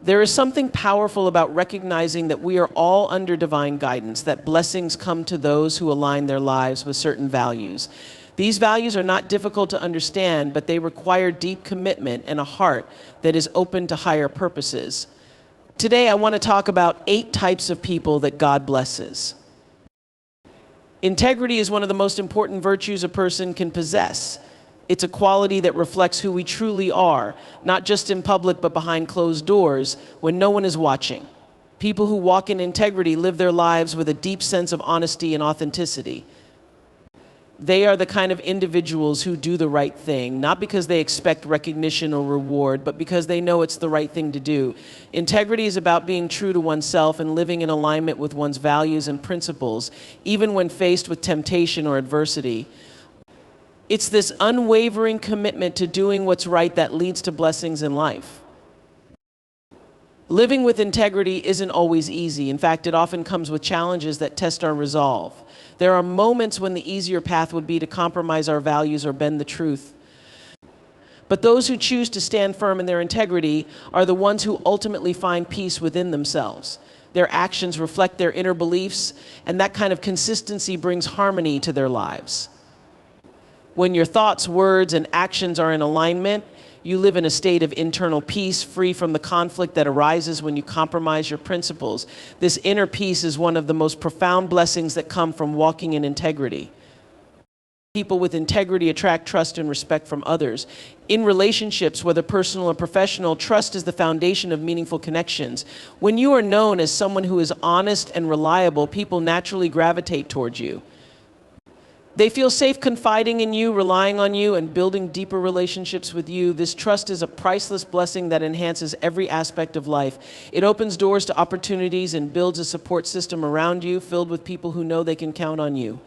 There is something powerful about recognizing that we are all under divine guidance, that blessings come to those who align their lives with certain values. These values are not difficult to understand, but they require deep commitment and a heart that is open to higher purposes. Today, I want to talk about 8 types of people that God blesses. Integrity is one of the most important virtues a person can possess. It's a quality that reflects who we truly are, not just in public but behind closed doors when no one is watching. People who walk in integrity live their lives with a deep sense of honesty and authenticity. They are the kind of individuals who do the right thing, not because they expect recognition or reward, but because they know it's the right thing to do. Integrity is about being true to oneself and living in alignment with one's values and principles, even when faced with temptation or adversity. It's this unwavering commitment to doing what's right that leads to blessings in life. Living with integrity isn't always easy. In fact, it often comes with challenges that test our resolve. There are moments when the easier path would be to compromise our values or bend the truth. But those who choose to stand firm in their integrity are the ones who ultimately find peace within themselves. Their actions reflect their inner beliefs, and that kind of consistency brings harmony to their lives. When your thoughts, words, and actions are in alignment, you live in a state of internal peace, free from the conflict that arises when you compromise your principles. This inner peace is one of the most profound blessings that come from walking in integrity. People with integrity attract trust and respect from others. In relationships, whether personal or professional, trust is the foundation of meaningful connections. When you are known as someone who is honest and reliable, people naturally gravitate towards you. They feel safe confiding in you, relying on you, and building deeper relationships with you. This trust is a priceless blessing that enhances every aspect of life. It opens doors to opportunities and builds a support system around you filled with people who know they can count on you.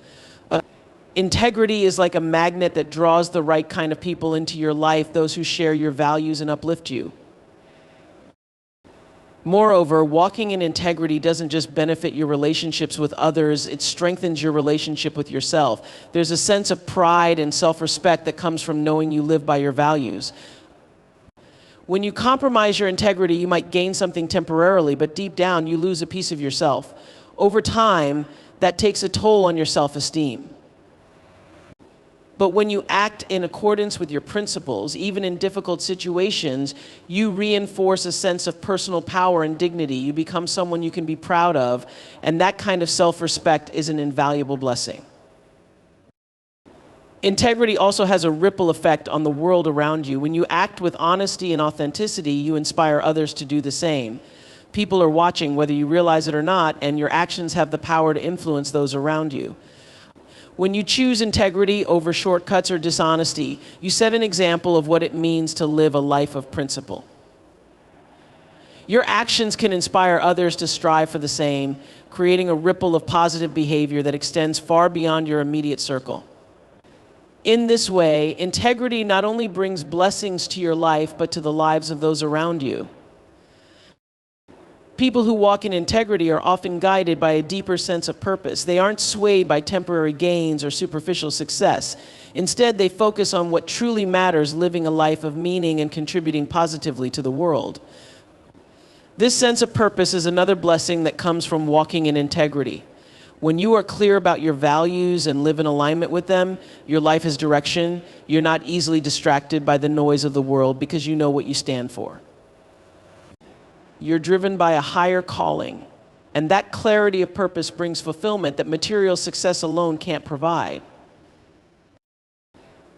Integrity is like a magnet that draws the right kind of people into your life, those who share your values and uplift you. Moreover, walking in integrity doesn't just benefit your relationships with others, it strengthens your relationship with yourself. There's a sense of pride and self-respect that comes from knowing you live by your values. When you compromise your integrity, you might gain something temporarily, but deep down you lose a piece of yourself. Over time, that takes a toll on your self-esteem. But when you act in accordance with your principles, even in difficult situations, you reinforce a sense of personal power and dignity. You become someone you can be proud of, and that kind of self-respect is an invaluable blessing. Integrity also has a ripple effect on the world around you. When you act with honesty and authenticity, you inspire others to do the same. People are watching, whether you realize it or not, and your actions have the power to influence those around you. When you choose integrity over shortcuts or dishonesty, you set an example of what it means to live a life of principle. Your actions can inspire others to strive for the same, creating a ripple of positive behavior that extends far beyond your immediate circle. In this way, integrity not only brings blessings to your life, but to the lives of those around you. People who walk in integrity are often guided by a deeper sense of purpose. They aren't swayed by temporary gains or superficial success. Instead, they focus on what truly matters, living a life of meaning and contributing positively to the world. This sense of purpose is another blessing that comes from walking in integrity. When you are clear about your values and live in alignment with them, your life has direction. You're not easily distracted by the noise of the world because you know what you stand for. You're driven by a higher calling, and that clarity of purpose brings fulfillment that material success alone can't provide.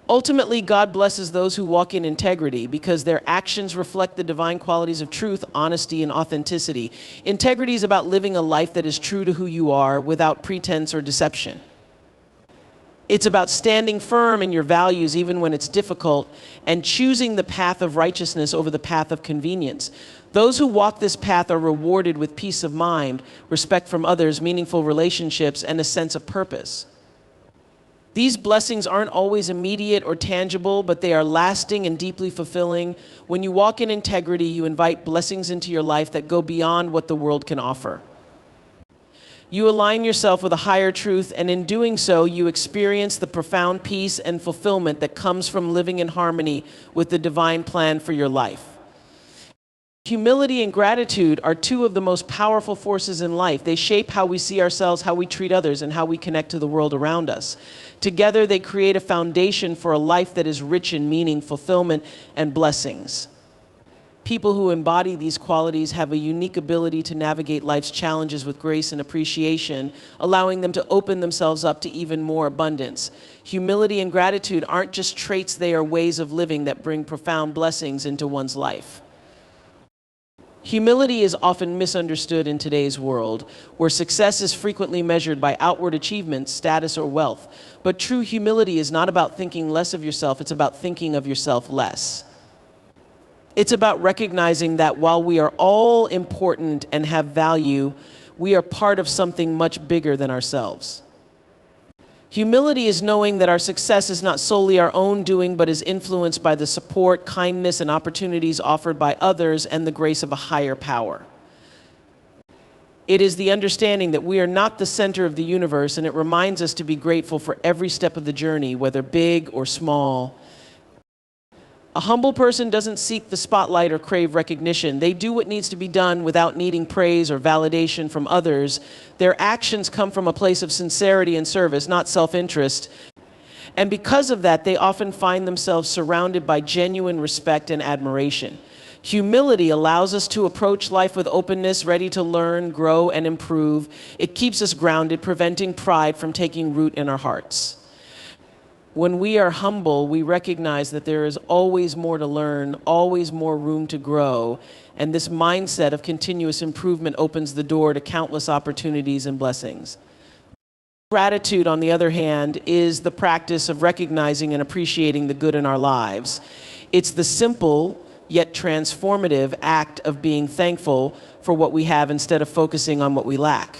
Ultimately, God blesses those who walk in integrity because their actions reflect the divine qualities of truth, honesty, and authenticity. Integrity is about living a life that is true to who you are without pretense or deception. It's about standing firm in your values even when it's difficult and choosing the path of righteousness over the path of convenience. Those who walk this path are rewarded with peace of mind, respect from others, meaningful relationships, and a sense of purpose. These blessings aren't always immediate or tangible, but they are lasting and deeply fulfilling. When you walk in integrity, you invite blessings into your life that go beyond what the world can offer. You align yourself with a higher truth, and in doing so, you experience the profound peace and fulfillment that comes from living in harmony with the divine plan for your life. Humility and gratitude are two of the most powerful forces in life. They shape how we see ourselves, how we treat others, and how we connect to the world around us. Together, they create a foundation for a life that is rich in meaning, fulfillment, and blessings. People who embody these qualities have a unique ability to navigate life's challenges with grace and appreciation, allowing them to open themselves up to even more abundance. Humility and gratitude aren't just traits, they are ways of living that bring profound blessings into one's life. Humility is often misunderstood in today's world, where success is frequently measured by outward achievements, status, or wealth. But true humility is not about thinking less of yourself, it's about thinking of yourself less. It's about recognizing that while we are all important and have value, we are part of something much bigger than ourselves. Humility is knowing that our success is not solely our own doing, but is influenced by the support, kindness, and opportunities offered by others and the grace of a higher power. It is the understanding that we are not the center of the universe, and it reminds us to be grateful for every step of the journey, whether big or small. A humble person doesn't seek the spotlight or crave recognition. They do what needs to be done without needing praise or validation from others. Their actions come from a place of sincerity and service, not self-interest. And because of that, they often find themselves surrounded by genuine respect and admiration. Humility allows us to approach life with openness, ready to learn, grow, and improve. It keeps us grounded, preventing pride from taking root in our hearts. When we are humble, we recognize that there is always more to learn, always more room to grow, and this mindset of continuous improvement opens the door to countless opportunities and blessings. Gratitude, on the other hand, is the practice of recognizing and appreciating the good in our lives. It's the simple yet transformative act of being thankful for what we have instead of focusing on what we lack.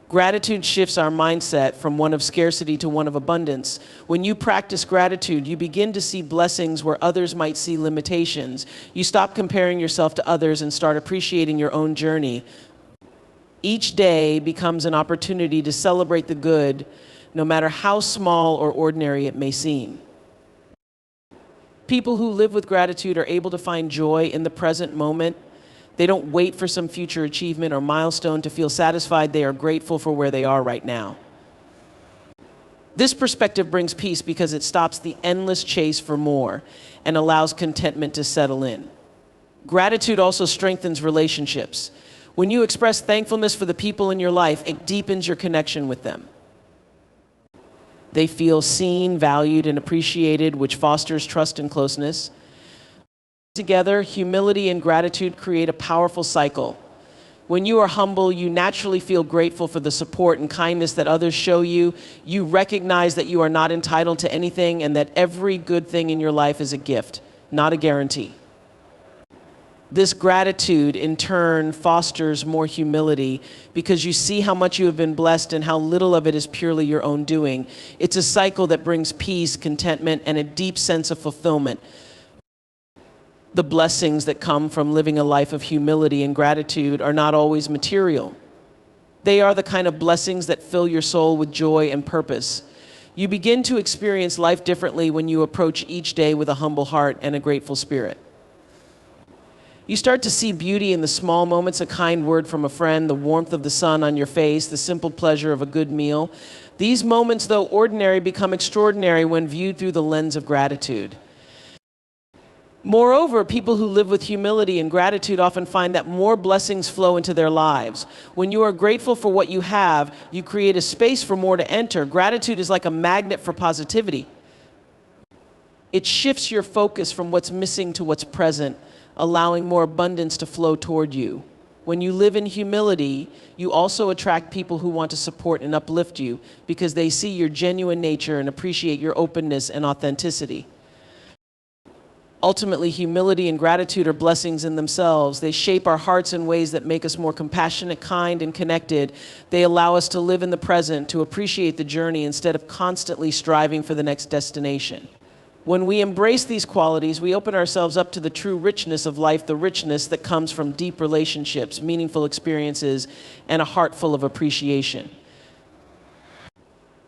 Gratitude shifts our mindset from one of scarcity to one of abundance. When you practice gratitude, you begin to see blessings where others might see limitations. You stop comparing yourself to others and start appreciating your own journey. Each day becomes an opportunity to celebrate the good, no matter how small or ordinary it may seem. People who live with gratitude are able to find joy in the present moment. They don't wait for some future achievement or milestone to feel satisfied. They are grateful for where they are right now. This perspective brings peace because it stops the endless chase for more and allows contentment to settle in. Gratitude also strengthens relationships. When you express thankfulness for the people in your life, it deepens your connection with them. They feel seen, valued, and appreciated, which fosters trust and closeness. Together, humility and gratitude create a powerful cycle. When you are humble, you naturally feel grateful for the support and kindness that others show you. You recognize that you are not entitled to anything and that every good thing in your life is a gift, not a guarantee. This gratitude, in turn, fosters more humility because you see how much you have been blessed and how little of it is purely your own doing. It's a cycle that brings peace, contentment, and a deep sense of fulfillment. The blessings that come from living a life of humility and gratitude are not always material. They are the kind of blessings that fill your soul with joy and purpose. You begin to experience life differently when you approach each day with a humble heart and a grateful spirit. You start to see beauty in the small moments, a kind word from a friend, the warmth of the sun on your face, the simple pleasure of a good meal. These moments, though ordinary, become extraordinary when viewed through the lens of gratitude. Moreover, people who live with humility and gratitude often find that more blessings flow into their lives. When you are grateful for what you have, you create a space for more to enter. Gratitude is like a magnet for positivity. It shifts your focus from what's missing to what's present, allowing more abundance to flow toward you. When you live in humility, you also attract people who want to support and uplift you because they see your genuine nature and appreciate your openness and authenticity. Ultimately, humility and gratitude are blessings in themselves. They shape our hearts in ways that make us more compassionate, kind, and connected. They allow us to live in the present, to appreciate the journey instead of constantly striving for the next destination. When we embrace these qualities, we open ourselves up to the true richness of life, the richness that comes from deep relationships, meaningful experiences, and a heart full of appreciation.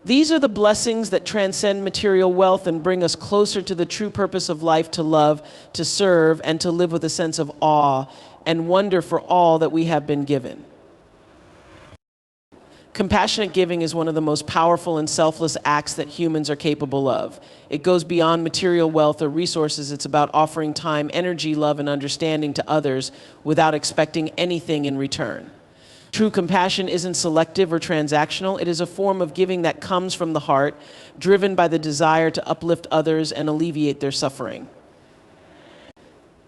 These are the blessings that transcend material wealth and bring us closer to the true purpose of life: to love, to serve, and to live with a sense of awe and wonder for all that we have been given. Compassionate giving is one of the most powerful and selfless acts that humans are capable of. It goes beyond material wealth or resources. It's about offering time, energy, love, and understanding to others without expecting anything in return. True compassion isn't selective or transactional. It is a form of giving that comes from the heart, driven by the desire to uplift others and alleviate their suffering.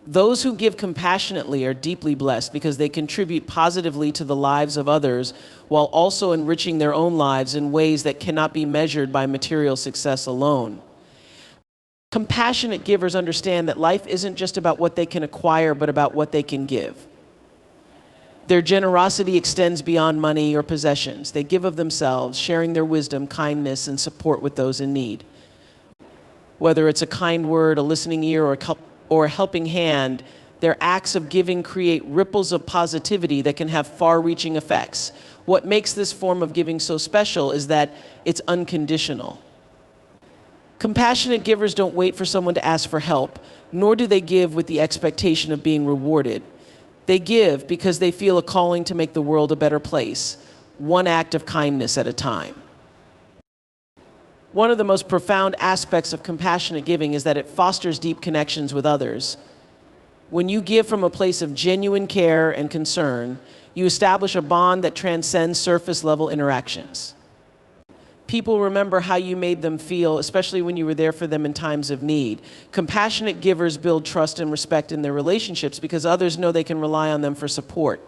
Those who give compassionately are deeply blessed because they contribute positively to the lives of others while also enriching their own lives in ways that cannot be measured by material success alone. Compassionate givers understand that life isn't just about what they can acquire, but about what they can give. Their generosity extends beyond money or possessions. They give of themselves, sharing their wisdom, kindness, and support with those in need. Whether it's a kind word, a listening ear, or a helping hand, their acts of giving create ripples of positivity that can have far-reaching effects. What makes this form of giving so special is that it's unconditional. Compassionate givers don't wait for someone to ask for help, nor do they give with the expectation of being rewarded. They give because they feel a calling to make the world a better place, one act of kindness at a time. One of the most profound aspects of compassionate giving is that it fosters deep connections with others. When you give from a place of genuine care and concern, you establish a bond that transcends surface-level interactions. People remember how you made them feel, especially when you were there for them in times of need. Compassionate givers build trust and respect in their relationships because others know they can rely on them for support.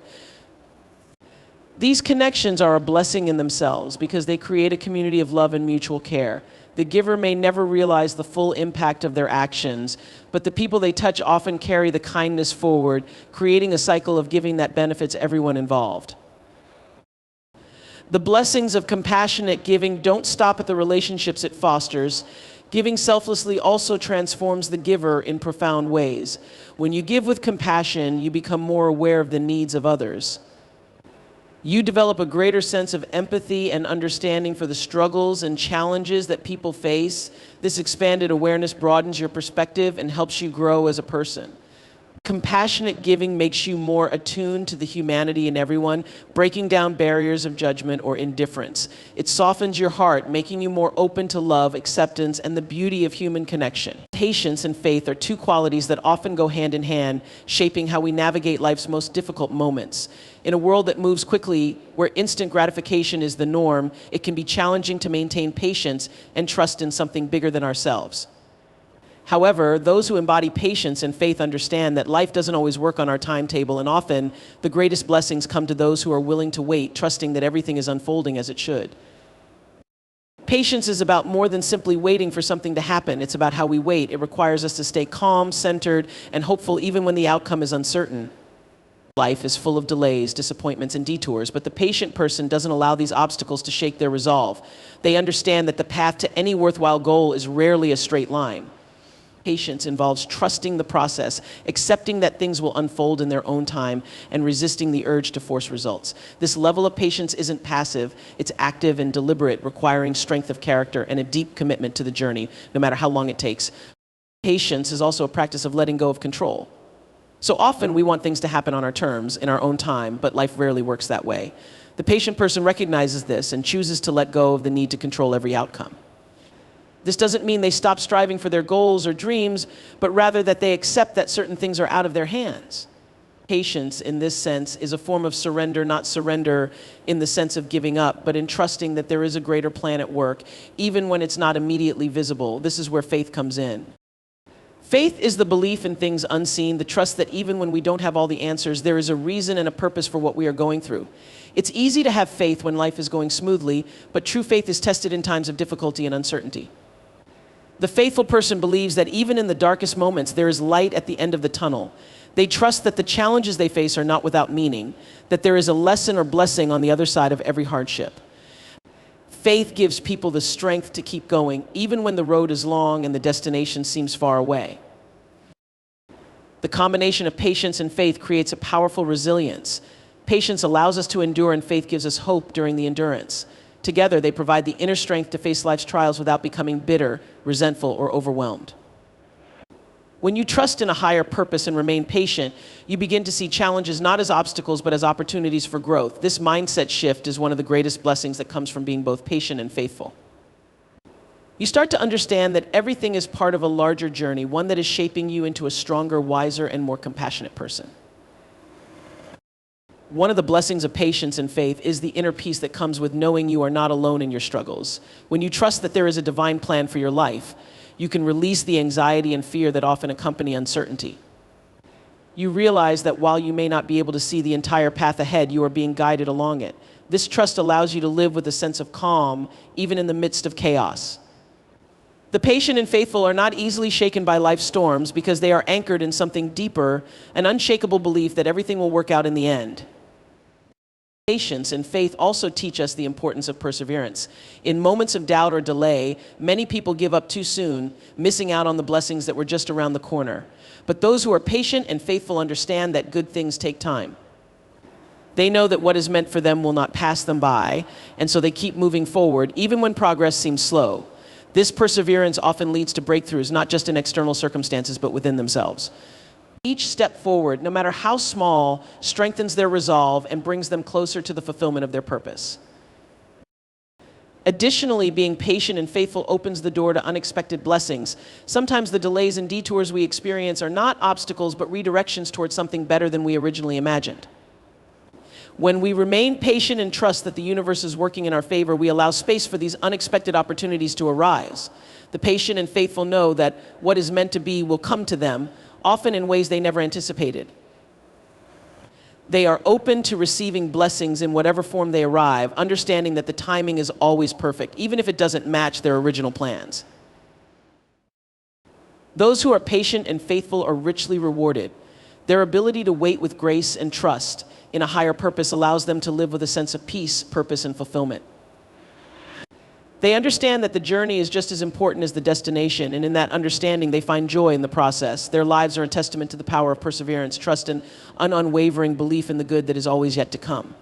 These connections are a blessing in themselves because they create a community of love and mutual care. The giver may never realize the full impact of their actions, but the people they touch often carry the kindness forward, creating a cycle of giving that benefits everyone involved. The blessings of compassionate giving don't stop at the relationships it fosters. Giving selflessly also transforms the giver in profound ways. When you give with compassion, you become more aware of the needs of others. You develop a greater sense of empathy and understanding for the struggles and challenges that people face. This expanded awareness broadens your perspective and helps you grow as a person. Compassionate giving makes you more attuned to the humanity in everyone, breaking down barriers of judgment or indifference. It softens your heart, making you more open to love, acceptance, and the beauty of human connection. Patience and faith are two qualities that often go hand in hand, shaping how we navigate life's most difficult moments. In a world that moves quickly, where instant gratification is the norm, it can be challenging to maintain patience and trust in something bigger than ourselves. However, those who embody patience and faith understand that life doesn't always work on our timetable, and often the greatest blessings come to those who are willing to wait, trusting that everything is unfolding as it should. Patience is about more than simply waiting for something to happen. It's about how we wait. It requires us to stay calm, centered, and hopeful even when the outcome is uncertain. Life is full of delays, disappointments, and detours, but the patient person doesn't allow these obstacles to shake their resolve. They understand that the path to any worthwhile goal is rarely a straight line. Patience involves trusting the process, accepting that things will unfold in their own time, and resisting the urge to force results. This level of patience isn't passive, it's active and deliberate, requiring strength of character and a deep commitment to the journey, no matter how long it takes. Patience is also a practice of letting go of control. So often we want things to happen on our terms, in our own time, but life rarely works that way. The patient person recognizes this and chooses to let go of the need to control every outcome. This doesn't mean they stop striving for their goals or dreams, but rather that they accept that certain things are out of their hands. Patience, in this sense, is a form of surrender, not surrender in the sense of giving up, but in trusting that there is a greater plan at work, even when it's not immediately visible. This is where faith comes in. Faith is the belief in things unseen, the trust that even when we don't have all the answers, there is a reason and a purpose for what we are going through. It's easy to have faith when life is going smoothly, but true faith is tested in times of difficulty and uncertainty. The faithful person believes that even in the darkest moments, there is light at the end of the tunnel. They trust that the challenges they face are not without meaning, that there is a lesson or blessing on the other side of every hardship. Faith gives people the strength to keep going, even when the road is long and the destination seems far away. The combination of patience and faith creates a powerful resilience. Patience allows us to endure, and faith gives us hope during the endurance. Together, they provide the inner strength to face life's trials without becoming bitter, resentful, or overwhelmed. When you trust in a higher purpose and remain patient, you begin to see challenges not as obstacles but as opportunities for growth. This mindset shift is one of the greatest blessings that comes from being both patient and faithful. You start to understand that everything is part of a larger journey, one that is shaping you into a stronger, wiser, and more compassionate person. One of the blessings of patience and faith is the inner peace that comes with knowing you are not alone in your struggles. When you trust that there is a divine plan for your life, you can release the anxiety and fear that often accompany uncertainty. You realize that while you may not be able to see the entire path ahead, you are being guided along it. This trust allows you to live with a sense of calm, even in the midst of chaos. The patient and faithful are not easily shaken by life's storms because they are anchored in something deeper, an unshakable belief that everything will work out in the end. Patience and faith also teach us the importance of perseverance. In moments of doubt or delay, many people give up too soon, missing out on the blessings that were just around the corner. But those who are patient and faithful understand that good things take time. They know that what is meant for them will not pass them by, and so they keep moving forward, even when progress seems slow. This perseverance often leads to breakthroughs, not just in external circumstances, but within themselves. Each step forward, no matter how small, strengthens their resolve and brings them closer to the fulfillment of their purpose. Additionally, being patient and faithful opens the door to unexpected blessings. Sometimes the delays and detours we experience are not obstacles, but redirections towards something better than we originally imagined. When we remain patient and trust that the universe is working in our favor, we allow space for these unexpected opportunities to arise. The patient and faithful know that what is meant to be will come to them, often in ways they never anticipated. They are open to receiving blessings in whatever form they arrive, understanding that the timing is always perfect, even if it doesn't match their original plans. Those who are patient and faithful are richly rewarded. Their ability to wait with grace and trust in a higher purpose allows them to live with a sense of peace, purpose, and fulfillment. They understand that the journey is just as important as the destination, and in that understanding, they find joy in the process. Their lives are a testament to the power of perseverance, trust, and an unwavering belief in the good that is always yet to come.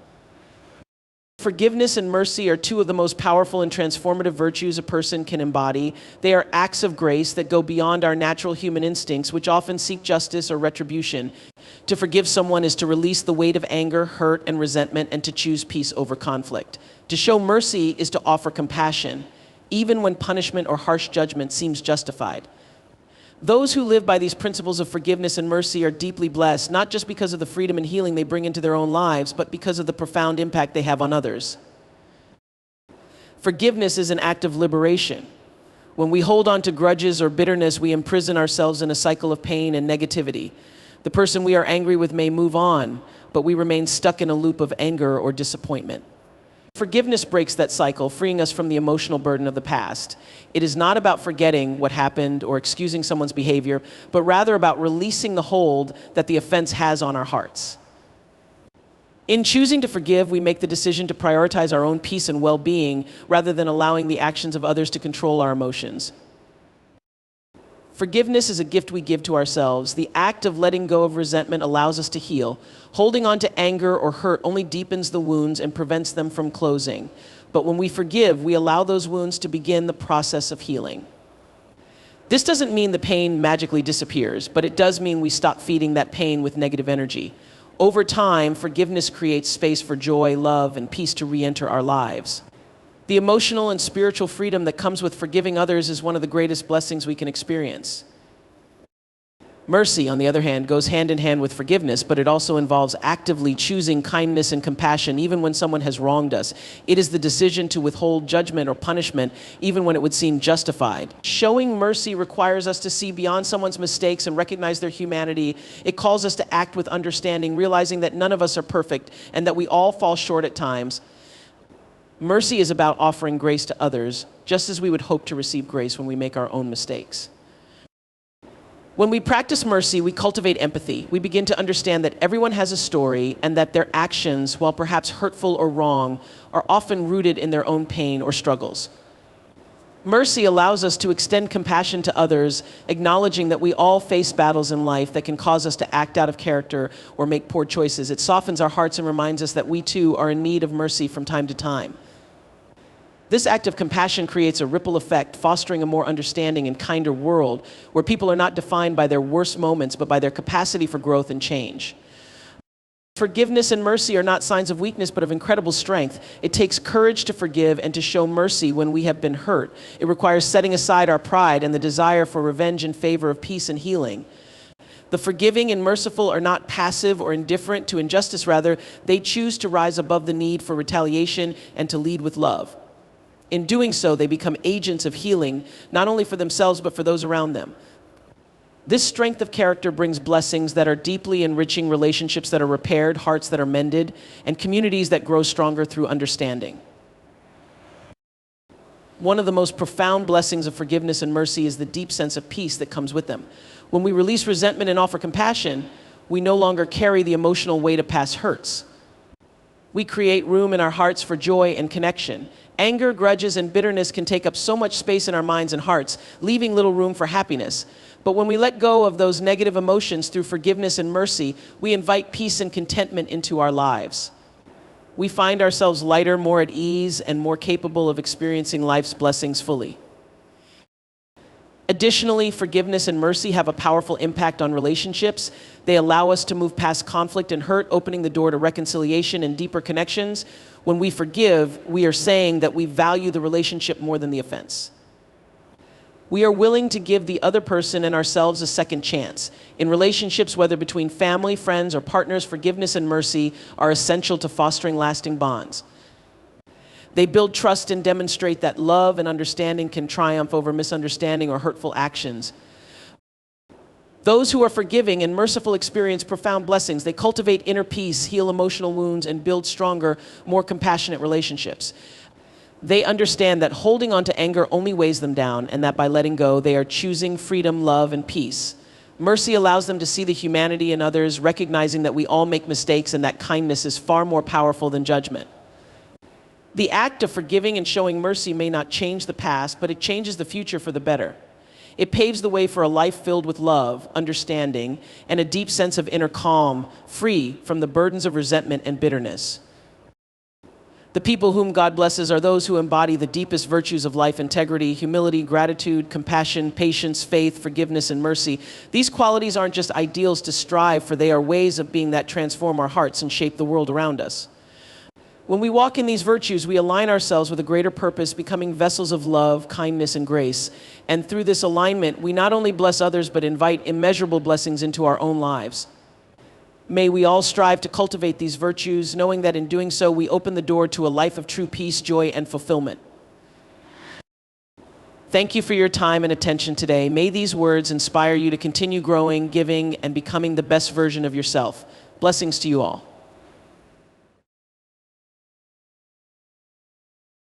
Forgiveness and mercy are two of the most powerful and transformative virtues a person can embody. They are acts of grace that go beyond our natural human instincts, which often seek justice or retribution. To forgive someone is to release the weight of anger, hurt, and resentment, and to choose peace over conflict. To show mercy is to offer compassion, even when punishment or harsh judgment seems justified. Those who live by these principles of forgiveness and mercy are deeply blessed, not just because of the freedom and healing they bring into their own lives, but because of the profound impact they have on others. Forgiveness is an act of liberation. When we hold on to grudges or bitterness, we imprison ourselves in a cycle of pain and negativity. The person we are angry with may move on, but we remain stuck in a loop of anger or disappointment. Forgiveness breaks that cycle, freeing us from the emotional burden of the past. It is not about forgetting what happened or excusing someone's behavior, but rather about releasing the hold that the offense has on our hearts. In choosing to forgive, we make the decision to prioritize our own peace and well-being rather than allowing the actions of others to control our emotions. Forgiveness is a gift we give to ourselves. The act of letting go of resentment allows us to heal. Holding on to anger or hurt only deepens the wounds and prevents them from closing. But when we forgive, we allow those wounds to begin the process of healing. This doesn't mean the pain magically disappears, but it does mean we stop feeding that pain with negative energy. Over time, forgiveness creates space for joy, love, and peace to re-enter our lives. The emotional and spiritual freedom that comes with forgiving others is one of the greatest blessings we can experience. Mercy, on the other hand, goes hand in hand with forgiveness, but it also involves actively choosing kindness and compassion even when someone has wronged us. It is the decision to withhold judgment or punishment even when it would seem justified. Showing mercy requires us to see beyond someone's mistakes and recognize their humanity. It calls us to act with understanding, realizing that none of us are perfect and that we all fall short at times. Mercy is about offering grace to others, just as we would hope to receive grace when we make our own mistakes. When we practice mercy, we cultivate empathy. We begin to understand that everyone has a story and that their actions, while perhaps hurtful or wrong, are often rooted in their own pain or struggles. Mercy allows us to extend compassion to others, acknowledging that we all face battles in life that can cause us to act out of character or make poor choices. It softens our hearts and reminds us that we too are in need of mercy from time to time. This act of compassion creates a ripple effect, fostering a more understanding and kinder world where people are not defined by their worst moments, but by their capacity for growth and change. Forgiveness and mercy are not signs of weakness, but of incredible strength. It takes courage to forgive and to show mercy when we have been hurt. It requires setting aside our pride and the desire for revenge in favor of peace and healing. The forgiving and merciful are not passive or indifferent to injustice. Rather, they choose to rise above the need for retaliation and to lead with love. In doing so, they become agents of healing, not only for themselves, but for those around them. This strength of character brings blessings that are deeply enriching, relationships that are repaired, hearts that are mended, and communities that grow stronger through understanding. One of the most profound blessings of forgiveness and mercy is the deep sense of peace that comes with them. When we release resentment and offer compassion, we no longer carry the emotional weight of past hurts. We create room in our hearts for joy and connection. Anger, grudges, and bitterness can take up so much space in our minds and hearts, leaving little room for happiness. But when we let go of those negative emotions through forgiveness and mercy, we invite peace and contentment into our lives. We find ourselves lighter, more at ease, and more capable of experiencing life's blessings fully. Additionally, forgiveness and mercy have a powerful impact on relationships. They allow us to move past conflict and hurt, opening the door to reconciliation and deeper connections. When we forgive, we are saying that we value the relationship more than the offense. We are willing to give the other person and ourselves a second chance. In relationships, whether between family, friends, or partners, forgiveness and mercy are essential to fostering lasting bonds. They build trust and demonstrate that love and understanding can triumph over misunderstanding or hurtful actions. Those who are forgiving and merciful experience profound blessings. They cultivate inner peace, heal emotional wounds, and build stronger, more compassionate relationships. They understand that holding on to anger only weighs them down, and that by letting go, they are choosing freedom, love, and peace. Mercy allows them to see the humanity in others, recognizing that we all make mistakes and that kindness is far more powerful than judgment. The act of forgiving and showing mercy may not change the past, but it changes the future for the better. It paves the way for a life filled with love, understanding, and a deep sense of inner calm, free from the burdens of resentment and bitterness. The people whom God blesses are those who embody the deepest virtues of life: integrity, humility, gratitude, compassion, patience, faith, forgiveness, and mercy. These qualities aren't just ideals to strive for, they are ways of being that transform our hearts and shape the world around us. When we walk in these virtues, we align ourselves with a greater purpose, becoming vessels of love, kindness, and grace. And through this alignment, we not only bless others, but invite immeasurable blessings into our own lives. May we all strive to cultivate these virtues, knowing that in doing so, we open the door to a life of true peace, joy, and fulfillment. Thank you for your time and attention today. May these words inspire you to continue growing, giving, and becoming the best version of yourself. Blessings to you all.